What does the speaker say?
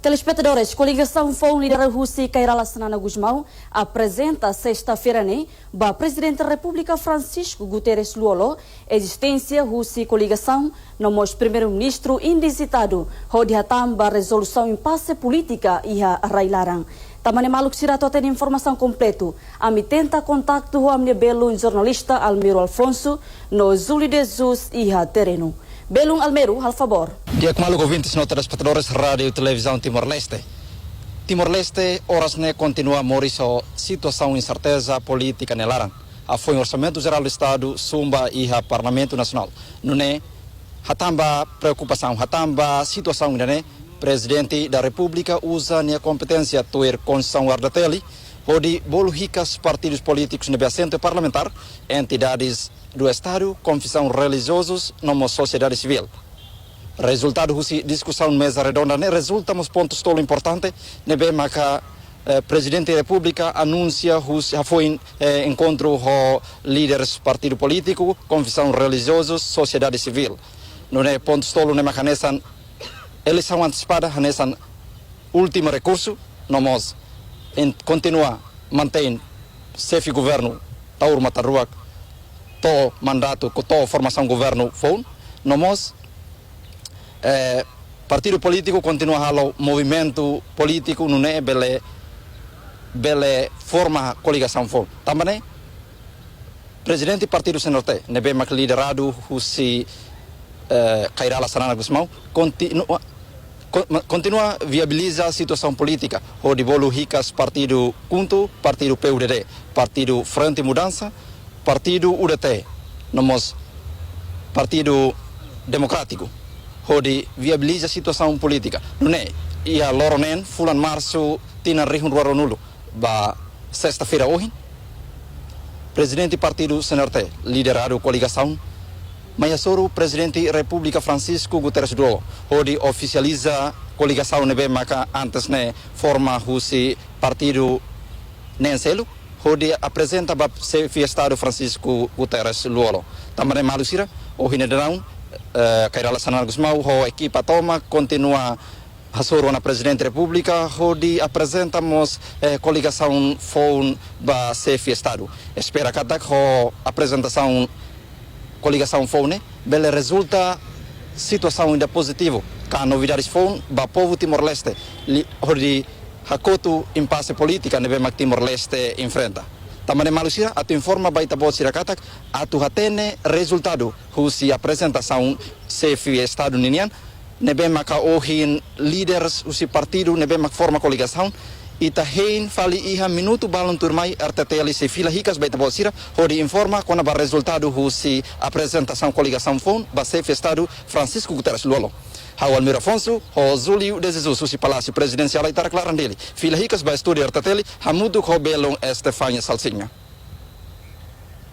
Telespectadores, coligação FON líder Russi Kairala Sanana Gusmão apresenta sexta-feira o presidente da República Francisco Guterres Luolo existência Russi coligação nomos primeiro-ministro indicitado onde hatamba resolução impasse política e a Railarang. Tamane maluk sirato tem informação completo. Ami tenta contato com a belo jornalista Almiro Alfonso no Zuli de Jesus e a terreno. Belum Almeru, al favor. Dia maluco ouvintes no telespectadores rádio e televisão Timor-Leste. Timor-Leste, horas continua a morir situação incerteza política nelaran. Foi o Orçamento Geral do Estado, Sumba e o Parlamento Nacional. Não é hatamba preocupação, hatamba situação, né? Presidente da República usa a competência ter Constituição Ardateli, onde bolhicas partidos políticos no assento parlamentar, entidades do Estado, confissão religiosos, como sociedade civil. Resultado da discussão mesa redonda, resulta uns pontos tão importantes, que Presidente da República anuncia que foi encontro com líderes partido político, confissão religiosos, sociedade civil. Não é pontos tão nessa eleição antecipada, nesse último recurso, nós continua mantém chefe governo Taur Mataruak to mandato to formação governo FON nós partido político continua halo movimento político não é bele forma coligação FON também presidente partido Senorte nebe mak liderado Husi Kairala Sanana Gusmão continua viabiliza a situação política, onde bolhicas partido Kuntu, partido PUDD, partido Frente Mudança, partido UDT, nomos partido democrático, onde viabiliza a situação política. Não é? E a Loronen, fulan março, tina rihun nulo, ba sexta-feira hoje, presidente partido Senorte, liderado coligação, Mayasoro, presidente da República Francisco Guterres Luolo, onde oficializa a coligação nebemaka antes ne forma o partido Nenselo, onde apresenta o chefe de Estado Francisco Guterres Luolo. Também malusira, o Hinedraão, Kairala Sanana Gusmão, a equipa toma, continua a soro na presidente da República, onde apresentamos a coligação FON da chefe de Estado. Espera que a apresentação coligação FON, bele resulta situação ainda positiva. Que novidades FON, ba povo Timor-Leste, onde hakotu impasse política nebe mak Timor-Leste enfrenta. Também malusira, atu informa baita bot sirakatak, atu hatene resultado, husi apresentação chefe Estado ninian, nebe mak ohin líderes usi partido nebe mak forma coligação, ita hein fali iha minuto balon turmai arteteli se fila hicas baita bolsira onde informa quando o resultado husi apresentação coligação FON ba chefe Estado Francisco Guterres Luolo. Almiro Alfonso, o Zulio de Jesus, o Palácio Presidencial e Taraclaran dele. Fila hicas ba estúdio arteteli, hamudu ko belong Estefania Salsinha.